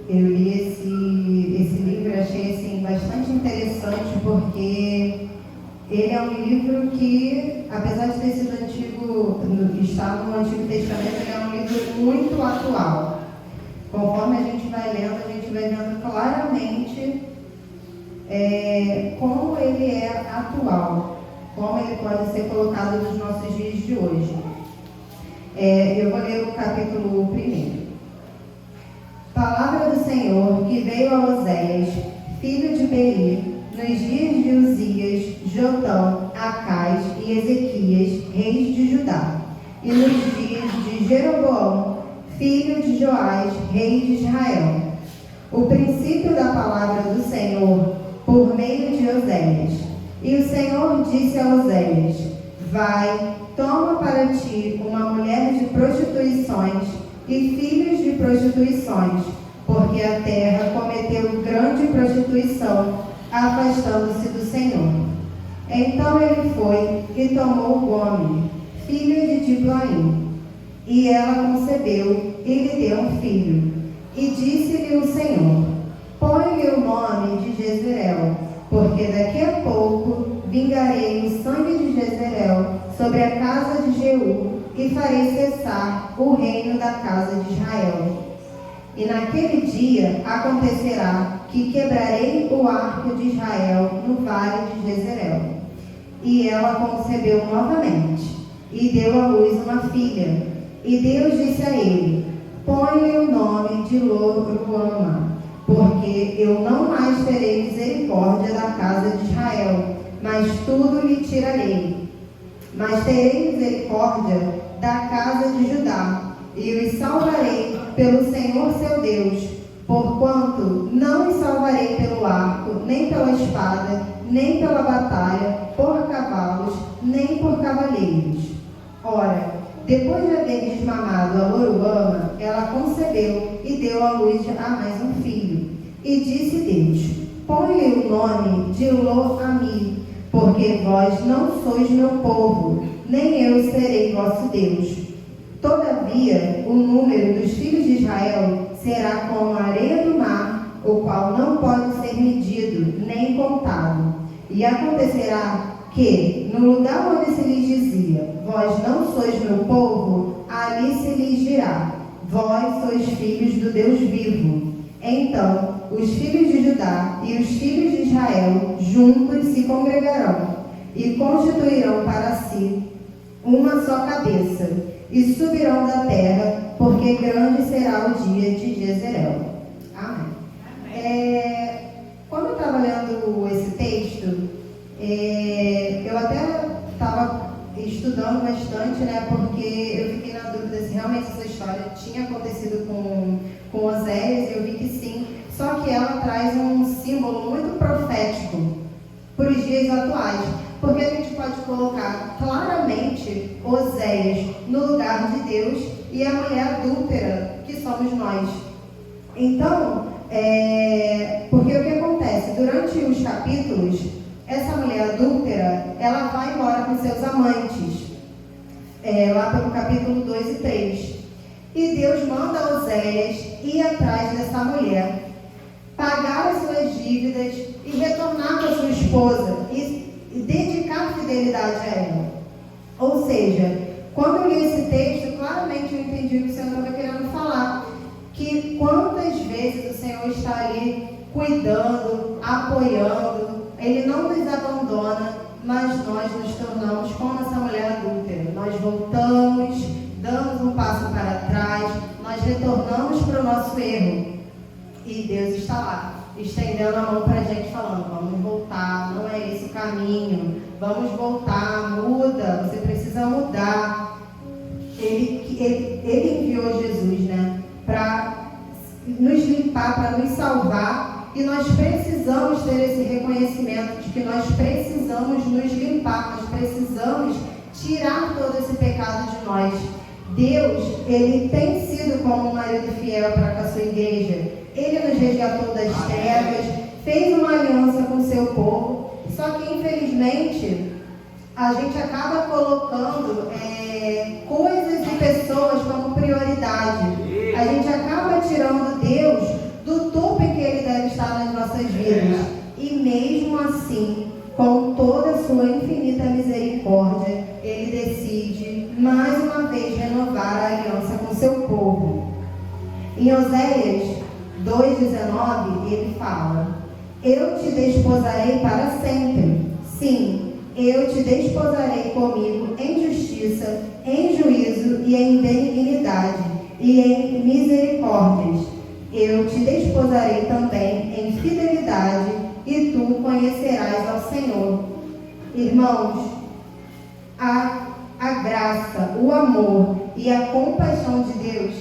Eu li esse livro e achei assim, bastante interessante, porque ele é um livro que, apesar de ter sido estar no Antigo Testamento, ele é um livro muito atual. Conforme a gente vai lendo, a gente vai vendo claramente como ele é atual, como ele pode ser colocado nos nossos dias de hoje. Eu vou ler o capítulo 1. Palavra do Senhor que veio a Oséias, filho de Beeri, nos dias de Uzias, Jotão, Acás e Ezequias, reis de Judá, e nos dias de Jeroboão, filho de Joás, rei de Israel. O princípio da palavra do Senhor, por meio de Oséias. E o Senhor disse a Oséias: vai, toma para ti uma mulher de prostituições e filhos de prostituições, porque a terra cometeu grande prostituição, afastando-se do Senhor. Então ele foi e tomou Gome, filha de Diblaim, e ela concebeu e lhe deu um filho. E disse-lhe o Senhor: põe-lhe o nome de Jezreel, porque daqui a pouco vingarei o sangue de Jezreel sobre a casa de Jeú, e farei cessar o reino da casa de Israel. E naquele dia acontecerá que quebrarei o arco de Israel no vale de Jezreel. E ela concebeu novamente, e deu à luz uma filha. E Deus disse a ele: põe-lhe o nome de Lo-ruama, porque eu não mais terei misericórdia da casa de Israel, mas tudo lhe tirarei. Mas terei misericórdia da casa de Judá, e os salvarei pelo Senhor seu Deus, porquanto não os salvarei pelo arco, nem pela espada, nem pela batalha, por cavalos, nem por cavaleiros. Ora, depois de haver desmamado a Lo-ruama, ela concebeu e deu à luz a mais um filho. E disse Deus: põe-lhe o nome de Lo-ami, porque vós não sois meu povo, nem eu serei vosso Deus. Todavia, o número dos filhos de Israel será como a areia do mar, o qual não pode ser medido, nem contado. E acontecerá que, no lugar onde se lhes dizia: vós não sois meu povo, ali se lhes dirá: vós sois filhos do Deus vivo. Então, os filhos de Judá e os filhos de Israel juntos se congregarão e constituirão para si uma só cabeça, e subirão da terra, porque grande será o dia de Jezreel. Amém. Quando eu estava lendo esse texto, eu até estava estudando bastante, né, porque eu fiquei na dúvida se realmente essa história tinha acontecido com Oséias, e eu vi que sim, só que ela traz um símbolo muito profético para os dias atuais, porque a gente pode colocar claramente Oséias no lugar de Deus e a mulher adúltera que somos nós. Então, porque o que acontece? Durante os capítulos, essa mulher adúltera, ela vai embora com seus amantes, lá pelo capítulo 2 e 3. E Deus manda Oséias ir atrás dessa mulher, pagar as suas dívidas e retornar com a sua esposa e dedicar fidelidade a ela. Ou seja, quando eu li esse texto, claramente eu entendi o que o Senhor estava querendo falar, que quantas vezes o Senhor está ali cuidando, apoiando, Ele não nos abandona, mas nós nos tornamos como essa mulher adúltera. Nós voltamos, damos um passo para trás, nós retornamos para o nosso erro. E Deus está lá, estendendo a mão para a gente, falando: vamos voltar, não é esse o caminho, vamos voltar, muda, você precisa mudar. Ele enviou Jesus, né, para nos limpar, para nos salvar, e nós precisamos ter esse reconhecimento de que nós precisamos nos limpar, nós precisamos tirar todo esse pecado de nós. Deus, Ele tem sido como um marido fiel para com a sua igreja. Ele nos resgatou das trevas, fez uma aliança com o seu povo, só que infelizmente a gente acaba colocando coisas e pessoas como prioridade. A gente acaba tirando Deus do do topo em que Ele deve estar nas nossas vidas. E mesmo assim, com toda a sua infinita misericórdia, Ele decide mais uma vez renovar a aliança com seu povo. Em Oséias 2,19, ele fala: eu te desposarei para sempre. Sim, eu te desposarei comigo em justiça, em juízo e em benignidade e em misericórdias. Eu te desposarei também em fidelidade e tu conhecerás ao Senhor. Irmãos, a graça, o amor e a compaixão de Deus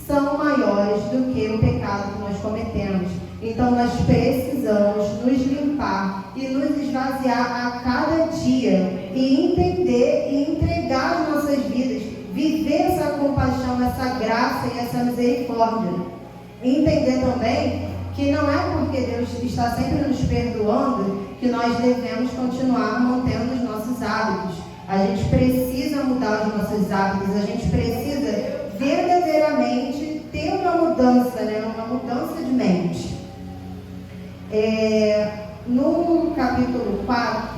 são maiores do que o pecado que nós cometemos. Então nós precisamos nos limpar e nos esvaziar a cada dia e entender e entregar as nossas vidas, viver essa compaixão, essa graça e essa misericórdia. E entender também que não é porque Deus está sempre nos perdoando que nós devemos continuar mantendo os nossos hábitos. A gente precisa mudar os nossos hábitos, a gente precisa verdadeiramente ter uma mudança, uma mudança de mente. No capítulo 4,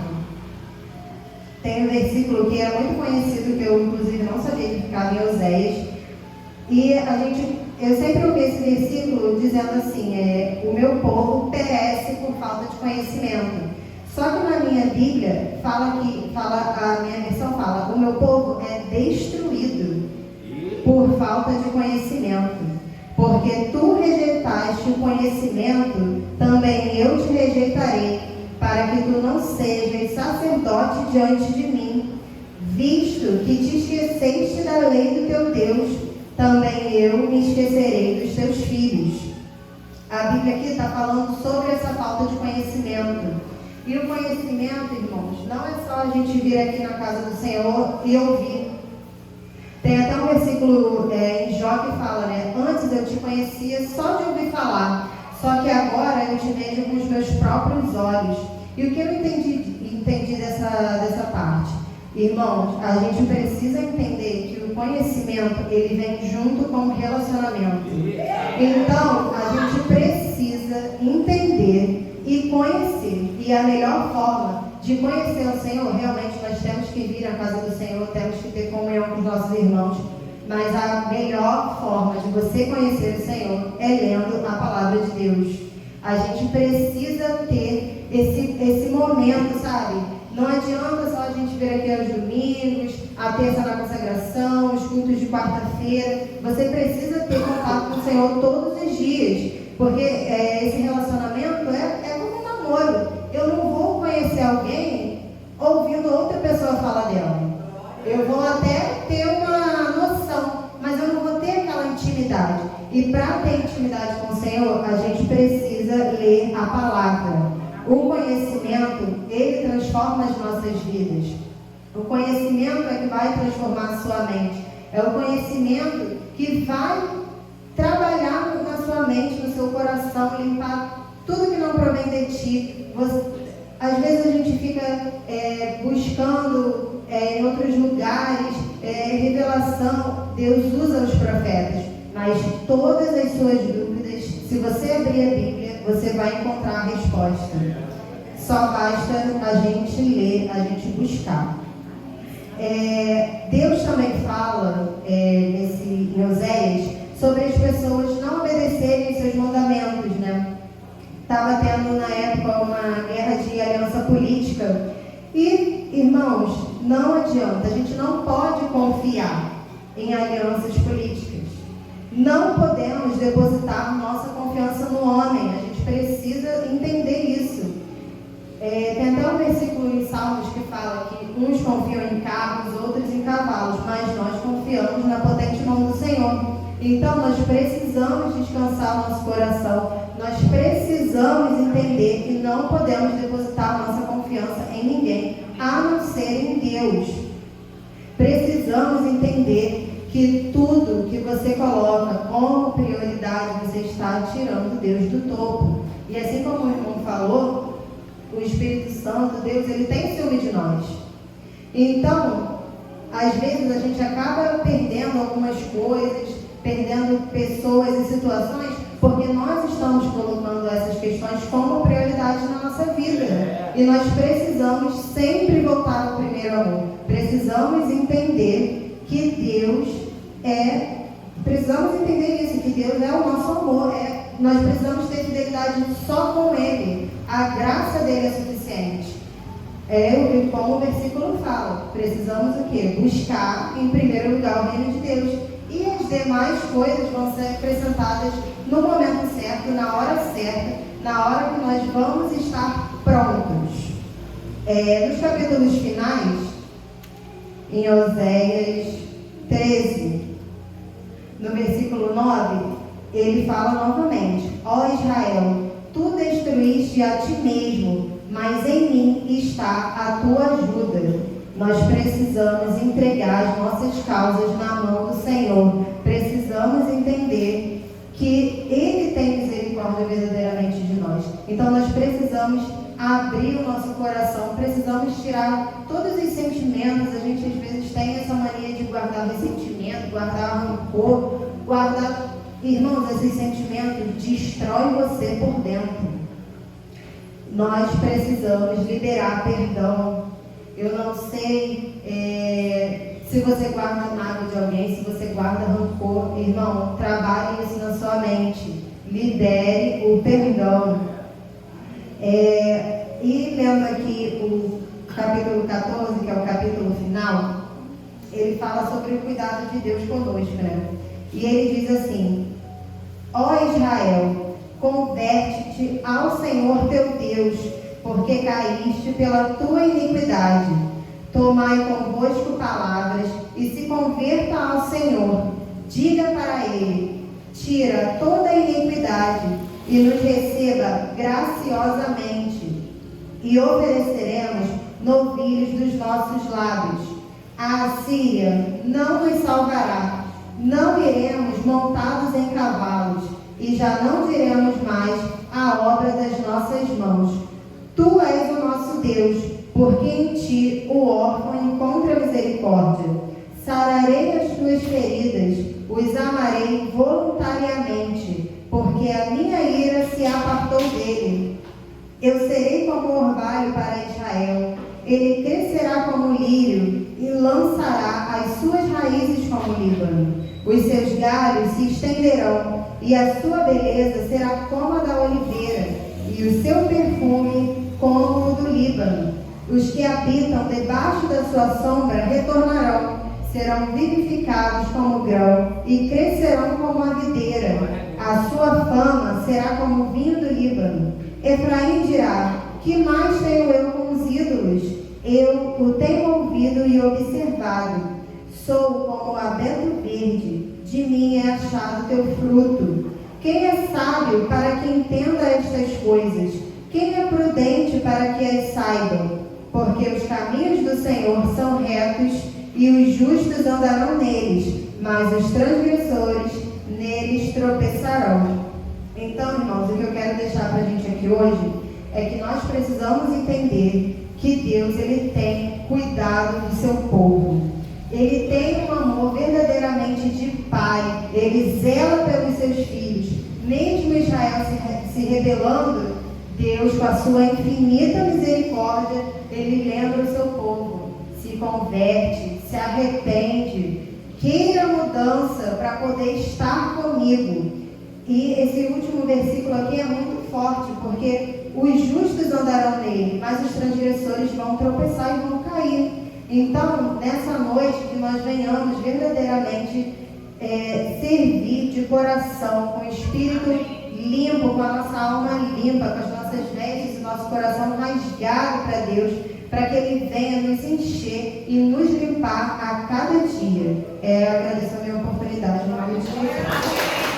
tem um versículo que é muito conhecido, que eu inclusive não sabia que ficava em Oséias, e eu sempre ouvi esse versículo dizendo assim: o meu povo perece por falta de conhecimento. Só que na minha Bíblia a minha versão fala: o meu povo é destruído por falta de conhecimento. Porque tu rejeitaste o conhecimento, também eu te rejeitarei, para que tu não sejas sacerdote diante de mim. Visto que te esqueceste da lei do teu Deus, também eu me esquecerei dos teus filhos. A Bíblia aqui está falando sobre essa falta de conhecimento. E o conhecimento, irmãos, não é só a gente vir aqui na casa do Senhor e ouvir. Tem até um versículo em Jó que fala, antes eu te conhecia só de ouvir falar, só que agora eu te vejo com os meus próprios olhos. E o que eu entendi dessa parte? Irmãos, a gente precisa entender que o conhecimento, ele vem junto com o relacionamento. Então, a gente precisa entender e conhecer. E a melhor forma de conhecer o Senhor, realmente nós temos que vir à casa do Senhor, temos que ter comunhão com os nossos irmãos. Mas a melhor forma de você conhecer o Senhor é lendo a palavra de Deus. A gente precisa ter esse momento, sabe? Não adianta só a gente vir aqui aos domingos, a terça na consagração, os cultos de quarta-feira. Você precisa ter contato com o Senhor todos os dias, porque esse relacionamento é como um namoro. Eu não vou conhecer alguém ouvindo outra pessoa falar dela. Eu vou até ter uma noção, mas eu não vou ter aquela intimidade. E para ter intimidade com o Senhor, a gente precisa ler a palavra. O conhecimento, ele transforma as nossas vidas. O conhecimento é que vai transformar a sua mente. É o conhecimento que vai trabalhar na sua mente, no seu coração, limpar tudo que não provém de ti. Às vezes a gente fica buscando em outros lugares revelação. Deus usa os profetas, mas todas as suas dúvidas, se você abrir a Bíblia, você vai encontrar a resposta. Só basta a gente ler, a gente buscar. Deus também fala em Oséias sobre as pessoas não obedecerem seus mandamentos, Estava tendo na época uma guerra de aliança política. E, irmãos, não adianta, a gente não pode confiar em alianças políticas. Não podemos depositar nossa confiança no homem. A gente precisa entender isso. Tem até um versículo em Salmos que fala que uns confiam em carros, outros em cavalos, mas nós confiamos na potente mão do Senhor. Então nós precisamos descansar o nosso coração. Nós precisamos entender que não podemos depositar nossa confiança em ninguém, a não ser em Deus. Precisamos entender que tudo que você coloca como prioridade, você está tirando Deus do topo. E assim como o irmão falou, o Espírito Santo, Deus, ele tem ciúme de nós. Então, às vezes a gente acaba perdendo algumas coisas, perdendo pessoas e situações, porque nós estamos colocando essas questões como prioridade na nossa vida. E nós precisamos sempre voltar ao primeiro amor. Precisamos entender que Deus precisamos entender isso, que Deus é o nosso amor. Nós precisamos ter fidelidade só com Ele. A graça dele é suficiente. Como o versículo fala, precisamos o quê? Buscar em primeiro lugar o reino de Deus. E as demais coisas vão ser acrescentadas no momento certo, na hora certa, na hora que nós vamos estar prontos. Nos capítulos finais, em Oséias 13, no versículo 9, ele fala novamente: ó Israel, tu destruíste a ti mesmo, mas em mim está a tua ajuda. Nós precisamos entregar as nossas causas na mão do Senhor. Precisamos entender que Ele tem misericórdia verdadeiramente de nós. Então nós precisamos abrir o nosso coração, precisamos tirar todos os sentimentos. A gente às vezes tem essa mania de guardar ressentimento, guardar rancor, guardar... Irmãos, esses sentimentos destroem você por dentro. Nós precisamos liberar perdão. Eu não sei se você guarda mágoa de alguém, se você guarda rancor. Irmão, trabalhe isso na sua mente. Libere o perdão. E lendo aqui o capítulo 14, que é o capítulo final, ele fala sobre o cuidado de Deus conosco, né? E ele diz assim: ó Israel, converte-te ao Senhor teu Deus, porque caíste pela tua iniquidade. Tomai convosco palavras e se converta ao Senhor. Diga para Ele: tira toda a iniquidade e nos receba graciosamente, e ofereceremos novilhos dos nossos lábios. A Assíria não nos salvará. Não iremos montados em cavalos, e já não diremos mais a obra das nossas mãos. Tu és o nosso Deus, porque em ti o órfão encontra misericórdia. Sararei as tuas feridas, os amarei voluntariamente, porque a minha ira se apartou dele. Eu serei como orvalho para Israel, ele crescerá como lírio e lançará as suas raízes como Líbano. Os seus galhos se estenderão, e a sua beleza será como a da oliveira, e o seu perfume como o do Líbano. Os que habitam debaixo da sua sombra retornarão, serão vivificados como grão, e crescerão como a videira. A sua fama será como o vinho do Líbano. Efraim dirá: que mais tenho eu com os ídolos? Eu o tenho ouvido e observado. Sou como o abeto verde, de mim é achado teu fruto. Quem é sábio para que entenda estas coisas? Quem é prudente para que as saibam? Porque os caminhos do Senhor são retos, e os justos andarão neles, mas os transgressores neles tropeçarão. Então, irmãos, o que eu quero deixar para a gente aqui hoje é que nós precisamos entender que Deus, Ele tem cuidado do seu povo. Ele tem um amor verdadeiramente de pai. Ele zela pelos seus filhos. Mesmo Israel se rebelando, Deus, com a sua infinita misericórdia, Ele lembra o seu povo. Se converte, se arrepende, queira mudança para poder estar comigo. E esse último versículo aqui é muito forte, porque os justos andarão nele, mas os transgressores vão tropeçar e vão cair. Então, nessa noite, que nós venhamos verdadeiramente servir de coração, com o espírito limpo, com a nossa alma limpa, com as nossas vestes e nosso coração rasgado para Deus, para que Ele venha nos encher e nos limpar a cada dia. Agradeço a minha oportunidade no nome de Jesus.